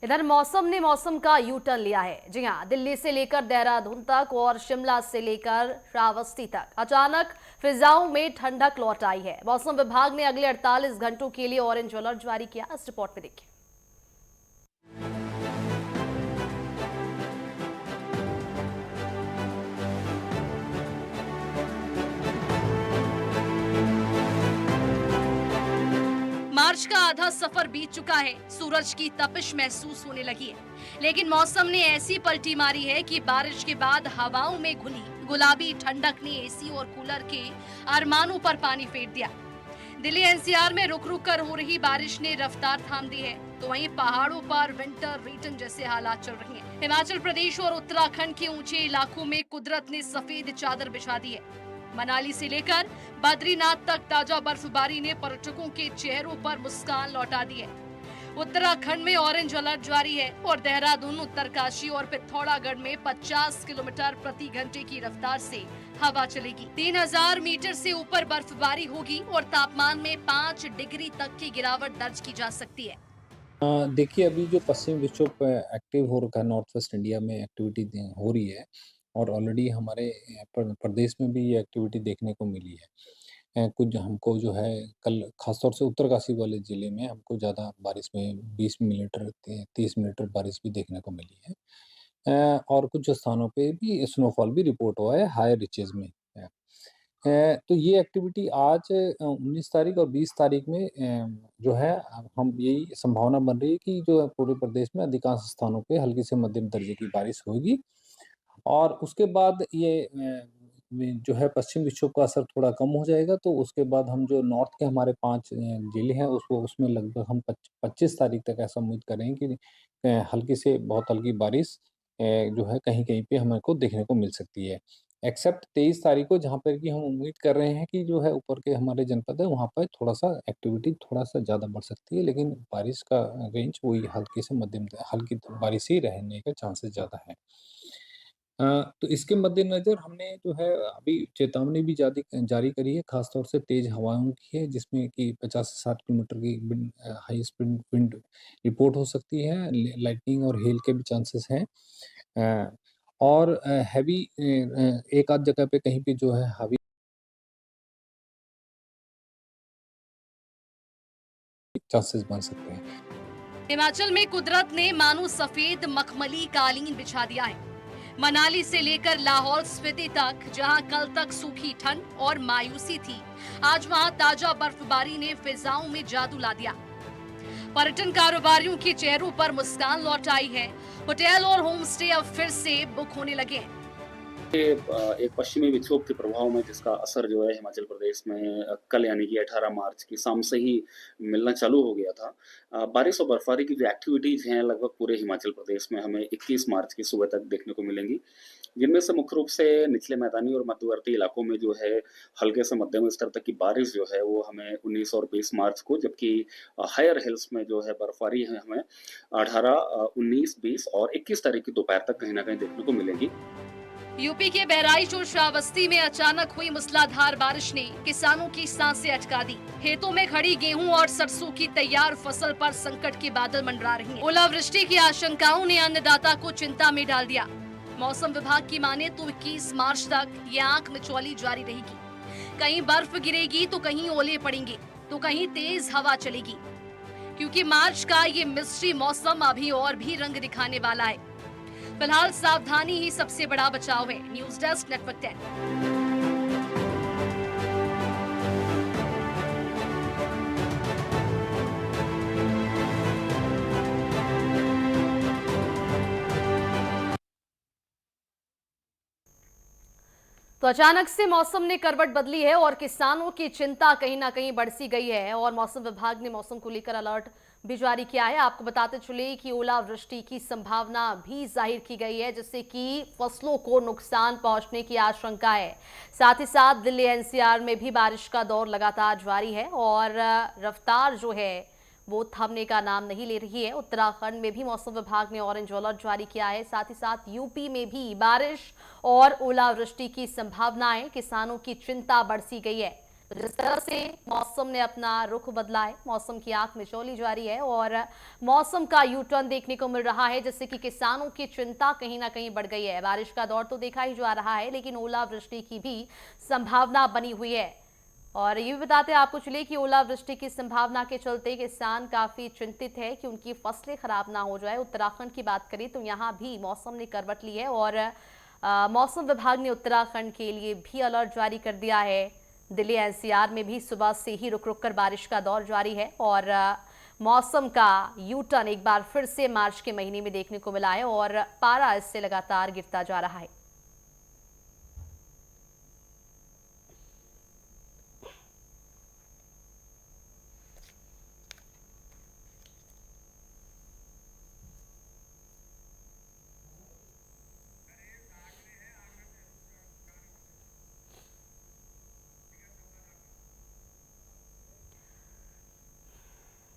इधर मौसम ने मौसम का यू टर्न लिया है। जी हां, दिल्ली से लेकर देहरादून तक और शिमला से लेकर श्रावस्ती तक अचानक फिजाओं में ठंडक लौट आई है। मौसम विभाग ने अगले 48 घंटों के लिए ऑरेंज अलर्ट जारी किया। इस रिपोर्ट में देखिए। मार्च का आधा सफर बीत चुका है, सूरज की तपिश महसूस होने लगी है, लेकिन मौसम ने ऐसी पलटी मारी है कि बारिश के बाद हवाओं में घुली गुलाबी ठंडक ने एसी और कूलर के अरमानों पर पानी फेर दिया। दिल्ली एनसीआर में रुक रुक कर हो रही बारिश ने रफ्तार थाम दी है, तो वहीं पहाड़ों पर विंटर रीटन जैसे हालात चल रहे हैं। हिमाचल प्रदेश और उत्तराखंड के ऊंचे इलाकों में कुदरत ने सफेद चादर बिछा दी है। मनाली से लेकर बद्रीनाथ तक ताजा बर्फबारी ने पर्यटकों के चेहरों पर मुस्कान लौटा दी है। उत्तराखंड में ऑरेंज अलर्ट जारी है और देहरादून, उत्तरकाशी और पिथौरागढ़ में 50 किलोमीटर प्रति घंटे की रफ्तार से हवा चलेगी। 3000 मीटर से ऊपर बर्फबारी होगी और तापमान में 5 डिग्री तक की गिरावट दर्ज की जा सकती है। देखिए, अभी जो पश्चिमी विक्षोभ एक्टिव हो रखा है, नॉर्थ वेस्ट इंडिया में एक्टिविटी हो रही है और ऑलरेडी हमारे प्रदेश में भी ये एक्टिविटी देखने को मिली है। कुछ हमको जो है कल खासतौर से उत्तरकाशी वाले ज़िले में हमको ज़्यादा बारिश में 20 मिलीमीटर 30 मिलीमीटर बारिश भी देखने को मिली है। और कुछ स्थानों पे भी स्नोफॉल भी रिपोर्ट हुआ है हायर रीचेज़ में। तो ये एक्टिविटी आज 19 तारीख और 20 तारीख में जो है हम यही संभावना बन रही है कि जो है पूरे प्रदेश में अधिकांश स्थानों पे हल्की से मध्यम दर्जे की बारिश होगी और उसके बाद ये जो है पश्चिम विक्षोभ का असर थोड़ा कम हो जाएगा, तो उसके बाद हम जो नॉर्थ के हमारे 5 ज़िले हैं उसको उसमें लगभग हम 25 तारीख तक ऐसा उम्मीद कर रहे हैं कि हल्की से बहुत हल्की बारिश जो है कहीं-कहीं पे हमें को देखने को मिल सकती है। एक्सेप्ट 23 तारीख को जहाँ पर कि हम उम्मीद कर रहे हैं कि जो है ऊपर के हमारे जनपद है वहाँ पर थोड़ा-सा एक्टिविटी थोड़ा-सा ज़्यादा बढ़ सकती है, लेकिन बारिश का रेंज वही हल्की से मध्यम हल्की बारिश ही रहने के चांसेस ज़्यादा हैं। तो इसके मद्देनज़र हमने जो है अभी चेतावनी भी जारी करी है, ख़ास तौर से तेज़ हवाओं की है, जिसमें कि 50 से 60 किलोमीटर की हाई स्पीड विंड रिपोर्ट हो सकती है। लाइटनिंग और हेल के भी चांसेस हैं। अ, और हैवी एक आध जगह पे कहीं पे जो है हेवी चांसेस बन सकते हैं। हिमाचल में कुदरत ने मानो सफेद मखमली कालीन बिछा दिया है। मनाली से लेकर लाहौल स्पीति तक, जहां कल तक सूखी ठंड और मायूसी थी, आज वहां ताजा बर्फबारी ने फिजाओं में जादू ला दिया। पर्यटन कारोबारियों के चेहरों पर मुस्कान लौट आई है। होटल और होम स्टे अब फिर से बुक होने लगे हैं। एक पश्चिमी विक्षोभ के प्रभाव में जिसका असर जो है हिमाचल प्रदेश में कल यानी कि 18 मार्च की शाम से ही मिलना चालू हो गया था। बारिश और बर्फबारी की जो एक्टिविटीज़ हैं लगभग पूरे हिमाचल प्रदेश में हमें 21 मार्च की सुबह तक देखने को मिलेंगी। जिनमें से मुख्य रूप से निचले मैदानी और मध्यवर्ती इलाकों में जो है हल्के से मध्यम स्तर तक की बारिश जो है वो हमें 19 और 20 मार्च को, जबकि हायर हिल्स में जो है बर्फबारी है हमें 18, 19, 20 और 21 तारीख की दोपहर तक कहीं न कहीं देखने को मिलेगी। यूपी के बहराइच और श्रावस्ती में अचानक हुई मूसलाधार बारिश ने किसानों की सांसें अटका दी। खेतों में खड़ी गेहूं और सरसों की तैयार फसल पर संकट के बादल मंडरा रही हैं। ओलावृष्टि की आशंकाओं ने अन्नदाता को चिंता में डाल दिया। मौसम विभाग की माने तो 21 मार्च तक ये आंख मिचौली जारी रहेगी। कहीं बर्फ गिरेगी तो कहीं ओले पड़ेंगे, तो कहीं तेज हवा चलेगी, क्योंकि मार्च का ये मिस्ट्री मौसम अभी और भी रंग दिखाने वाला है। फिलहाल सावधानी ही सबसे बड़ा बचाव है। News desk, network 10। तो अचानक से मौसम ने करवट बदली है और किसानों की चिंता कहीं ना कहीं बढ़ सी गई है और मौसम विभाग ने मौसम को लेकर अलर्ट भी जारी किया है। आपको बताते चले कि ओलावृष्टि की संभावना भी जाहिर की गई है, जिससे कि फसलों को नुकसान पहुंचने की आशंका है। साथ ही साथ दिल्ली एनसीआर में भी बारिश का दौर लगातार जारी है और रफ्तार जो है वो थमने का नाम नहीं ले रही है। उत्तराखंड में भी मौसम विभाग ने ऑरेंज अलर्ट जारी किया है। साथ ही साथ यूपी में भी बारिश और ओलावृष्टि की संभावनाएं, किसानों की चिंता बढ़ सी गई है। तो जिस तरह से मौसम ने अपना रुख बदला है, मौसम की आंख मिचौली जारी है और मौसम का यू टर्न देखने को मिल रहा है, जिससे कि किसानों की चिंता कहीं ना कहीं बढ़ गई है। बारिश का दौर तो देखा ही जा रहा है, लेकिन ओलावृष्टि की भी संभावना बनी हुई है। और ये भी बताते हैं आपको चलिए कि ओलावृष्टि की संभावना के चलते किसान काफी चिंतित है कि उनकी फसलें खराब ना हो जाए। उत्तराखंड की बात करें तो यहाँ भी मौसम ने करवट ली है और मौसम विभाग ने उत्तराखंड के लिए भी अलर्ट जारी कर दिया है। दिल्ली एनसीआर में भी सुबह से ही रुक रुक कर बारिश का दौर जारी है और मौसम का यू टर्न एक बार फिर से मार्च के महीने में देखने को मिला है और पारा इससे लगातार गिरता जा रहा है।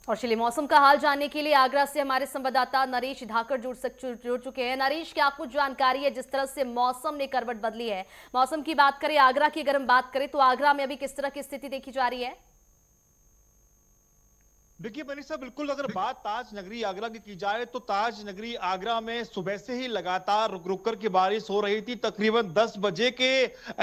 और चलिए मौसम का हाल जानने के लिए आगरा से हमारे संवाददाता नरेश धाकर जुड़ चुके हैं। नरेश, क्या कुछ जानकारी है जिस तरह से मौसम ने करवट बदली है? मौसम की बात करें, आगरा की अगर हम बात करें तो आगरा में अभी किस तरह की स्थिति देखी जा रही है? देखिए मनीषा, बिल्कुल अगर बात ताज नगरी आगरा की जाए तो ताज नगरी आगरा में सुबह से ही लगातार रुक रुक कर के बारिश हो रही थी। तकरीबन 10 बजे के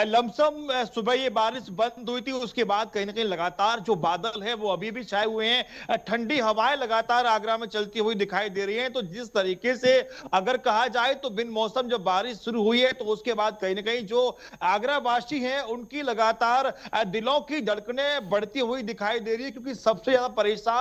लमसम सुबह ये बारिश बंद हुई थी। उसके बाद कहीं ना कहीं लगातार जो बादल है वो अभी भी छाए हुए हैं। ठंडी हवाएं लगातार आगरा में चलती हुई दिखाई दे रही हैं। तो जिस तरीके से अगर कहा जाए तो बिन मौसम जब बारिश शुरू हुई है तो उसके बाद कहीं ना कहीं जो आगरा वासी हैं उनकी लगातार दिलों की धड़कनें बढ़ती हुई दिखाई दे रही है, क्योंकि सबसे ज्यादा परेशान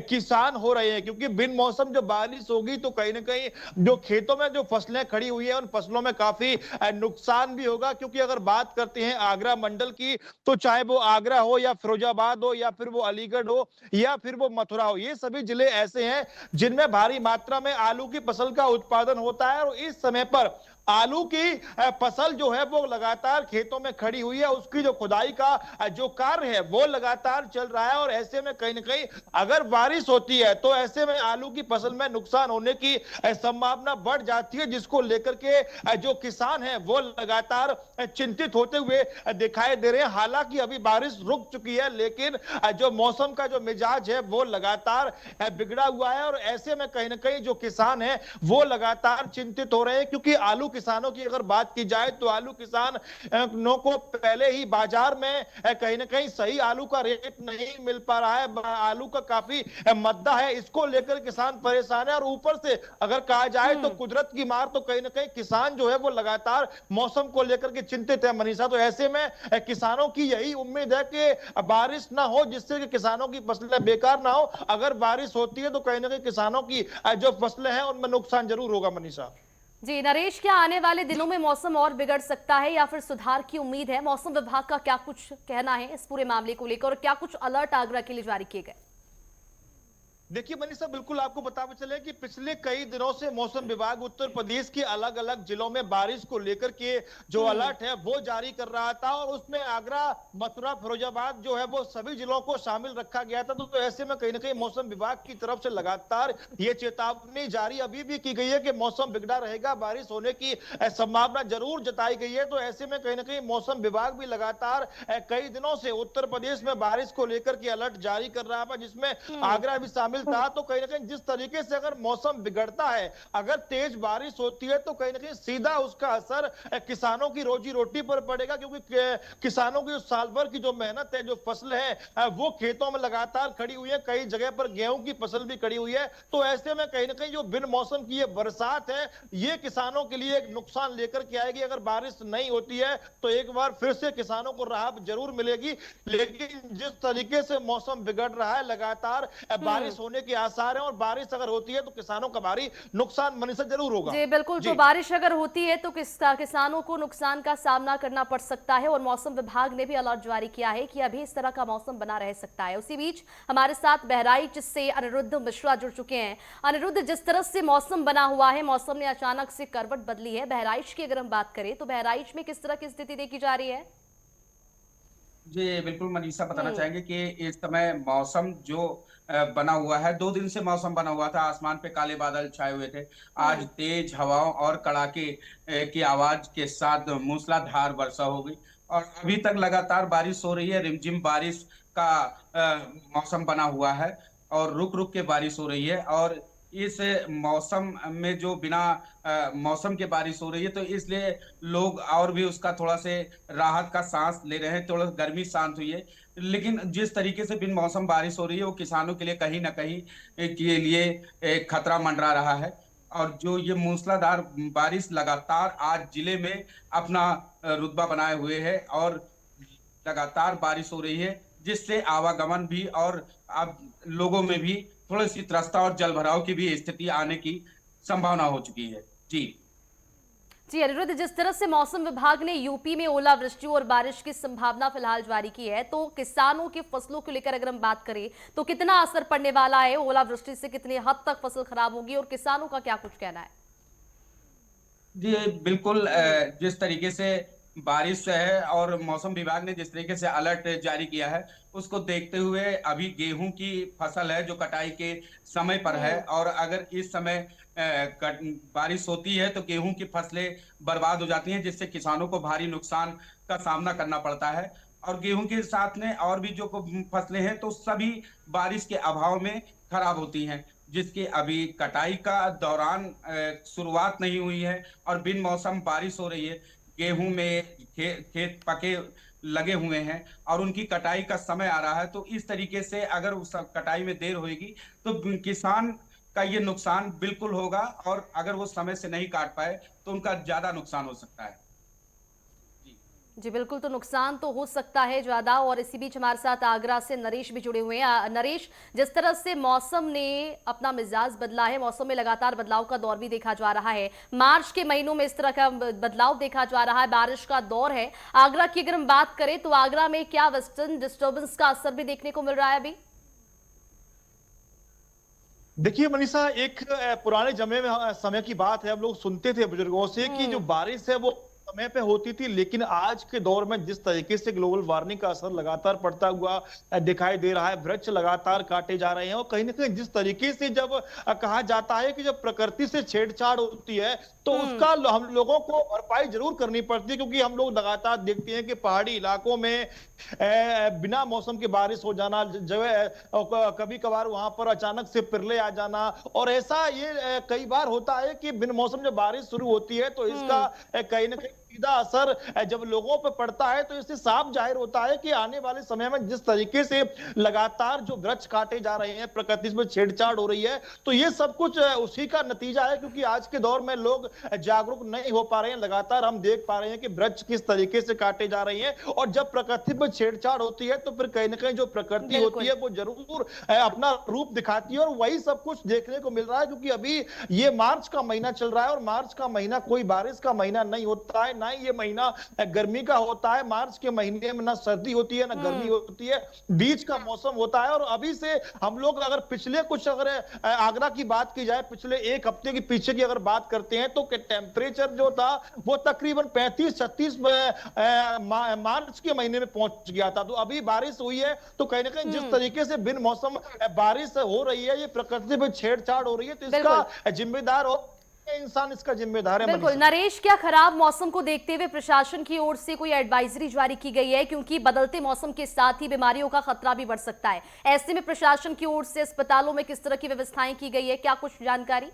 किसान हो रहे हैं। क्योंकि बिन मौसम जब बारिश होगी तो कहीं ना कहीं जो खेतों में जो फसलें खड़ी हुई है उन फसलों में काफी नुकसान भी होगा। क्योंकि अगर बात करते हैं आगरा मंडल की तो चाहे वो आगरा हो या फिरोजाबाद हो या फिर वो अलीगढ़ हो या फिर वो मथुरा हो, ये सभी जिले ऐसे हैं जिनमें भारी मात्रा में आलू की फसल का उत्पादन होता है। और इस समय पर आलू की फसल जो है वो लगातार खेतों में खड़ी हुई है। उसकी जो खुदाई का जो कार्य है वो लगातार चल रहा है। और ऐसे में कहीं ना कहीं अगर बारिश होती है तो ऐसे में आलू की फसल में नुकसान होने की संभावना बढ़ जाती है, जिसको लेकर के जो किसान है वो लगातार चिंतित होते हुए दिखाई दे रहे हैं। हालांकि अभी बारिश रुक चुकी है, लेकिन जो मौसम का जो मिजाज है वो लगातार बिगड़ा हुआ है। और ऐसे में कहीं ना कहीं जो किसान है वो लगातार चिंतित हो रहे हैं, क्योंकि आलू किसानों की अगर बात की जाए तो आलू किसानों को पहले ही बाजार में कहीं ना कहीं सही आलू का रेट नहीं मिल पा रहा है। आलू का काफी मद्दा है, इसको लेकर किसान परेशान है। और ऊपर से अगर कहा जाए तो कुदरत की मार, तो कहीं ना कहीं किसान जो है वो लगातार मौसम को लेकर के चिंतित है मनीषा। तो ऐसे में किसानों की यही उम्मीद है कि बारिश ना हो, जिससे कि किसानों की फसलें बेकार ना हो। अगर बारिश होती है तो कहीं ना कहीं किसानों की जो फसलें हैं उनमें नुकसान जरूर होगा मनीषा। जी नरेश, क्या आने वाले दिनों में मौसम और बिगड़ सकता है या फिर सुधार की उम्मीद है? मौसम विभाग का क्या कुछ कहना है इस पूरे मामले को लेकर और क्या कुछ अलर्ट आगरा के लिए जारी किए गए? देखिए मनीषा, बिल्कुल आपको बताते चले कि पिछले कई दिनों से मौसम विभाग उत्तर प्रदेश के अलग अलग जिलों में बारिश को लेकर के जो अलर्ट है वो जारी कर रहा था। और उसमें आगरा, मथुरा, फिरोजाबाद जो है वो सभी जिलों को शामिल रखा गया था। तो ऐसे में कहीं ना कहीं मौसम विभाग की तरफ से लगातार ये चेतावनी जारी अभी भी की गई है कि मौसम बिगड़ा रहेगा, बारिश होने की संभावना जरूर जताई गई है। तो ऐसे में कहीं ना कहीं मौसम विभाग भी लगातार कई दिनों से उत्तर प्रदेश में बारिश को लेकर के अलर्ट जारी कर रहा था, जिसमें आगरा भी शामिल था। तो कहीं ना कहीं जिस तरीके से अगर मौसम बिगड़ता है, अगर तेज बारिश होती है तो कहीं ना कहीं सीधा उसका असर किसानों की रोजी रोटी पर पड़ेगा। क्योंकि किसानों की साल भर की जो मेहनत है, जो फसल है वो खेतों में लगातार खड़ी हुई है। कई जगह पर गेहूं की फसल भी खड़ी हुई है। तो ऐसे में कहीं ना कहीं जो बिन मौसम की ये बरसात है ये किसानों के लिए एक नुकसान लेकर के आएगी। अगर बारिश नहीं होती है तो एक बार फिर से किसानों को राहत जरूर मिलेगी। लेकिन जिस तरीके से मौसम बिगड़ रहा है, लगातार बारिश होने के आसार हैं। और बारिश अगर होती है तो किसानों का भारी नुकसान मनीषा जरूर होगा। जी बिल्कुल, तो बारिश अगर होती है तो किसानों को नुकसान का सामना करना पड़ सकता है। और मौसम विभाग ने भी अलर्ट जारी किया है कि अभी इस तरह का मौसम बना रह सकता है। उसी बीच हमारे साथ बहराइच से अनिरुद्ध मिश्रा जुड़ चुके हैं। अनिरुद्ध, जिस तरह से मौसम बना हुआ है, मौसम ने अचानक से करवट बदली है। बहराइच की अगर हम बात करें तो बहराइच में किस तरह की स्थिति देखी जा रही है? जी बिल्कुल मनीषा, बताना चाहेंगे कि इस समय मौसम जो बना हुआ है, 2 दिन से मौसम बना हुआ था। आसमान पे काले बादल छाए हुए थे। आज तेज हवाओं और कड़ाके की आवाज के साथ मूसलाधार वर्षा हो गई और अभी तक लगातार बारिश हो रही है, रिमझिम बारिश का मौसम बना हुआ है और रुक-रुक के बारिश हो रही है और इस मौसम में जो बिना मौसम के बारिश हो रही है, तो इसलिए लोग और भी उसका थोड़ा से राहत का साँस ले रहे हैं, थोड़ा गर्मी शांत हुई है। लेकिन जिस तरीके से बिन मौसम बारिश हो रही है, वो किसानों के लिए कहीं न कहीं के लिए एक खतरा मंडरा रहा है और जो ये मूसलाधार बारिश लगातार आज जिले में अपना रुतबा बनाए हुए है और लगातार बारिश हो रही है, जिससे आवागमन भी और अब लोगों में भी थोड़ी-सी त्रस्ता और जलभराव की भी स्थिति आने की संभावना हो चुकी है। जी। जी अनिरुद्ध, जिस तरह से मौसम विभाग ने यूपी में ओलावृष्टि और बारिश की संभावना फिलहाल जारी की है, तो किसानों की फसलों को लेकर अगर हम बात करें तो कितना असर पड़ने वाला है? ओलावृष्टि से कितनी हद तक फसल खराब होगी और किसानों का क्या कुछ कहना है? जी, बिल्कुल जिस तरीके से बारिश है और मौसम विभाग ने जिस तरीके से अलर्ट जारी किया है, उसको देखते हुए अभी गेहूँ की फसल है जो कटाई के समय पर है और अगर इस समय बारिश होती है तो गेहूँ की फसलें बर्बाद हो जाती हैं, जिससे किसानों को भारी नुकसान का सामना करना पड़ता है। और गेहूँ के साथ में और भी जो फसलें हैं तो सभी बारिश के अभाव में खराब होती हैं। जिसकी अभी कटाई का दौरान शुरुआत नहीं हुई है और बिन मौसम बारिश हो रही है। गेहूँ में खेत पके लगे हुए हैं और उनकी कटाई का समय आ रहा है, तो इस तरीके से अगर उस कटाई में देर होएगी, तो किसान का ये नुकसान बिल्कुल होगा और अगर वो समय से नहीं काट पाए, तो उनका ज़्यादा नुकसान हो सकता है। जी बिल्कुल, तो नुकसान तो हो सकता है ज्यादा। और इसी बीच हमारे साथ आगरा से नरेश भी जुड़े हुए हैं। नरेश, जिस तरह से मौसम ने अपना मिजाज बदला है, मौसम में लगातार बदलाव का दौर भी देखा जा रहा है। मार्च के महीनों में इस तरह का बदलाव देखा जा रहा है, बारिश का दौर है। आगरा की अगर हम बात करें तो आगरा में क्या वेस्टर्न डिस्टर्बेंस का असर भी देखने को मिल रहा है अभी? देखिए मनीषा, एक पुराने समय की बात है। हम लोग सुनते थे बुजुर्गों से कि जो बारिश है वो समय पे होती थी, लेकिन आज के दौर में जिस तरीके से ग्लोबल वार्मिंग का असर लगातार पड़ता हुआ दिखाई दे रहा है, वृक्ष लगातार काटे जा रहे हैं और कहीं ना कहीं जिस तरीके से जब कहा जाता है कि जब प्रकृति से छेड़छाड़ होती है तो उसका हम लोगों को भरपाई जरूर करनी पड़ती है, क्योंकि हम लोग लगातार देखते हैं कि पहाड़ी इलाकों में बिना मौसम के बारिश हो जाना, जो कभी कभार वहां पर अचानक से पिरले आ जाना, और ऐसा ये कई बार होता है कि बिन मौसम जब बारिश शुरू होती है तो इसका कहीं ना कहीं सीधा असर जब लोगों पर पड़ता है तो इससे साफ जाहिर होता है कि आने वाले समय में जिस तरीके से लगातार जो वृक्ष काटे जा रहे हैं, प्रकृति में छेड़छाड़ हो रही है, तो ये सब कुछ उसी का नतीजा है। क्योंकि आज के दौर में लोग जागरूक नहीं हो पा रहे हैं। लगातार हम देख पा रहे हैं कि वृक्ष किस तरीके से काटे जा रहे हैं, और जब प्रकृति में छेड़छाड़ होती है तो फिर कहीं ना कहीं जो प्रकृति होती है वो जरूर अपना रूप दिखाती है, और वही सब कुछ देखने को मिल रहा है। क्योंकि अभी ये मार्च का महीना चल रहा है और मार्च का महीना कोई बारिश का महीना नहीं होता है, ना ही ये महीना गर्मी का होता है। मार्च के महीने में ना सर्दी होती है ना गर्मी होती है, बीच का मौसम होता है। और अभी से हम लोग अगर पिछले कुछ अगर आगरा की बात की जाए, पिछले एक हफ्ते के पीछे की अगर बात करते हैं तो टेम्परेचर जो था वो तकरीबन 35-36 मार्च के महीने में पहुंच गया था। तो अभी बारिश हुई है तो कहीं ना कहीं जिस तरीके से बिन मौसम बारिश हो रही है, ये प्रकृति में छेड़छाड़ हो रही है, तो इसका जिम्मेदार हो इंसान, इसका जिम्मेदार है। बिल्कुल नरेश, क्या खराब मौसम को देखते हुए प्रशासन की ओर से कोई एडवाइजरी जारी की गई है? क्योंकि बदलते मौसम के साथ ही बीमारियों का खतरा भी बढ़ सकता है। ऐसे में प्रशासन की ओर से अस्पतालों में किस तरह की व्यवस्थाएं की गई है, क्या कुछ जानकारी?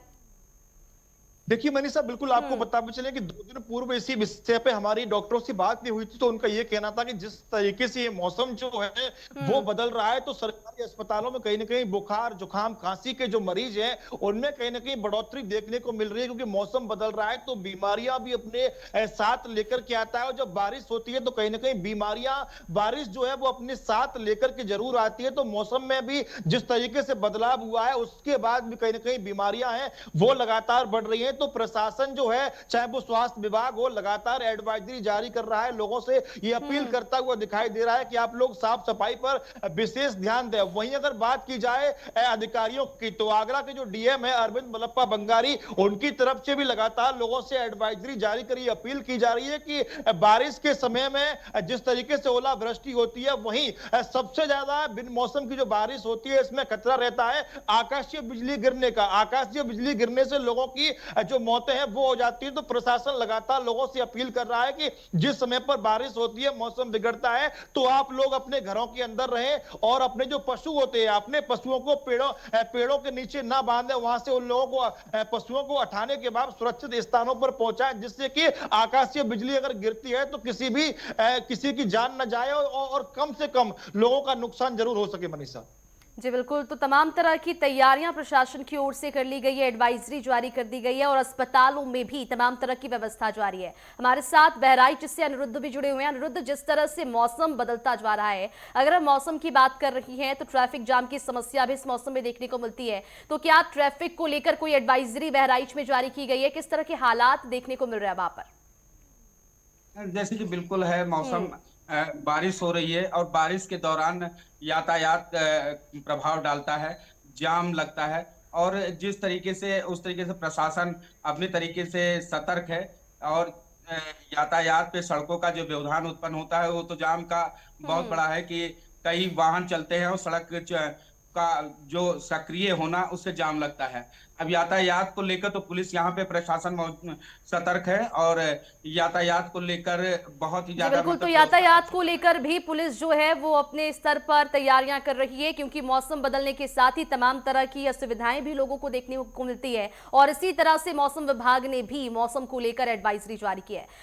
देखिए मनीषा, बिल्कुल आपको बता भी चले कि 2 दिन पूर्व इसी विषय पे हमारी डॉक्टरों से बात भी हुई थी, तो उनका ये कहना था कि जिस तरीके से ये मौसम जो है वो बदल रहा है, तो सरकारी अस्पतालों में कहीं ना कहीं बुखार, जुकाम, खांसी के जो मरीज हैं उनमें कहीं ना कहीं बढ़ोतरी देखने को मिल रही है। क्योंकि मौसम बदल रहा है तो बीमारियां भी अपने साथ लेकर के आता है, और जब बारिश होती है तो कहीं ना कहीं बीमारियां, बारिश जो है वो अपने साथ लेकर के जरूर आती है। तो मौसम में भी जिस तरीके से बदलाव हुआ है उसके बाद भी कहीं ना कहीं बीमारियां हैं वो लगातार बढ़ रही है। तो प्रशासन जो है, चाहे वो स्वास्थ्य विभाग हो, लगातार एडवाइजरी जारी कर रहा है, लोगों से ये अपील करता हुआ दिखाई दे रहा है कि आप लोग साफ सफाई पर विशेष ध्यान दें। वहीं अगर बात की जाए अधिकारियों की, तो आगरा के जो डीएम है अरविंद मलप्पा बंगारी, उनकी तरफ से भी लगातार लोगों से एडवाइजरी जारी करी, अपील की जा रही है कि बारिश के समय में जिस तरीके से ओलावृष्टि होती है, वहीं सबसे ज्यादा बिन मौसम की जो बारिश होती है इसमें खतरा रहता है आकाशीय बिजली गिरने का। आकाशीय बिजली गिरने से लोगों की जो मौतें हैं वो हो जाती है। तो प्रशासन लगातार लोगों से अपील कर रहा है कि जिस समय पर बारिश होती है, मौसम बिगड़ता है, तो आप लोग अपने घरों के अंदर रहें और अपने जो पशु होते हैं, अपने पशुओं को पेड़ों के नीचे ना बांधे, वहां से उन लोगों को पशुओं को हटाने के बाद सुरक्षित स्थानों पर पहुंचाएं, जिससे कि आकाशीय बिजली अगर गिरती है तो किसी की जान न जाए और कम से कम लोगों का नुकसान जरूर हो सके। मनीषा जी बिल्कुल, तो तमाम तरह की तैयारियां प्रशासन की ओर से कर ली गई है, एडवाइजरी जारी कर दी गई है और अस्पतालों में भी तमाम तरह की व्यवस्था जारी है। हमारे साथ बहराइच से अनिरुद्ध भी जुड़े हुए हैं। अनिरुद्ध, जिस तरह से मौसम बदलता जा रहा है, अगर हम मौसम की बात कर रही हैं तो ट्रैफिक जाम की समस्या भी इस मौसम में देखने को मिलती है, तो क्या ट्रैफिक को लेकर कोई एडवाइजरी बहराइच में जारी की गई है? किस तरह के हालात देखने को मिल रहे हैं वहां पर? जैसे कि बिल्कुल है, मौसम बारिश हो रही है और बारिश के दौरान यातायात प्रभाव डालता है, जाम लगता है और जिस तरीके से उस तरीके से प्रशासन अपने तरीके से सतर्क है और अ, यातायात पे सड़कों का जो व्यवधान उत्पन्न होता है वो तो जाम का बहुत बड़ा है कि कई वाहन चलते हैं और सड़क का जो सक्रिय होना उससे जाम लगता है। अब यातायात को लेकर तो पुलिस यहाँ पे प्रशासन सतर्क है और यातायात को लेकर बहुत ही जी ज्यादा बिल्कुल, तो मतलब यातायात को लेकर भी पुलिस जो है वो अपने स्तर पर तैयारियां कर रही है, क्योंकि मौसम बदलने के साथ ही तमाम तरह की असुविधाएं भी लोगों को देखने को मिलती है और इसी तरह से मौसम विभाग ने भी मौसम को लेकर एडवाइजरी जारी की है।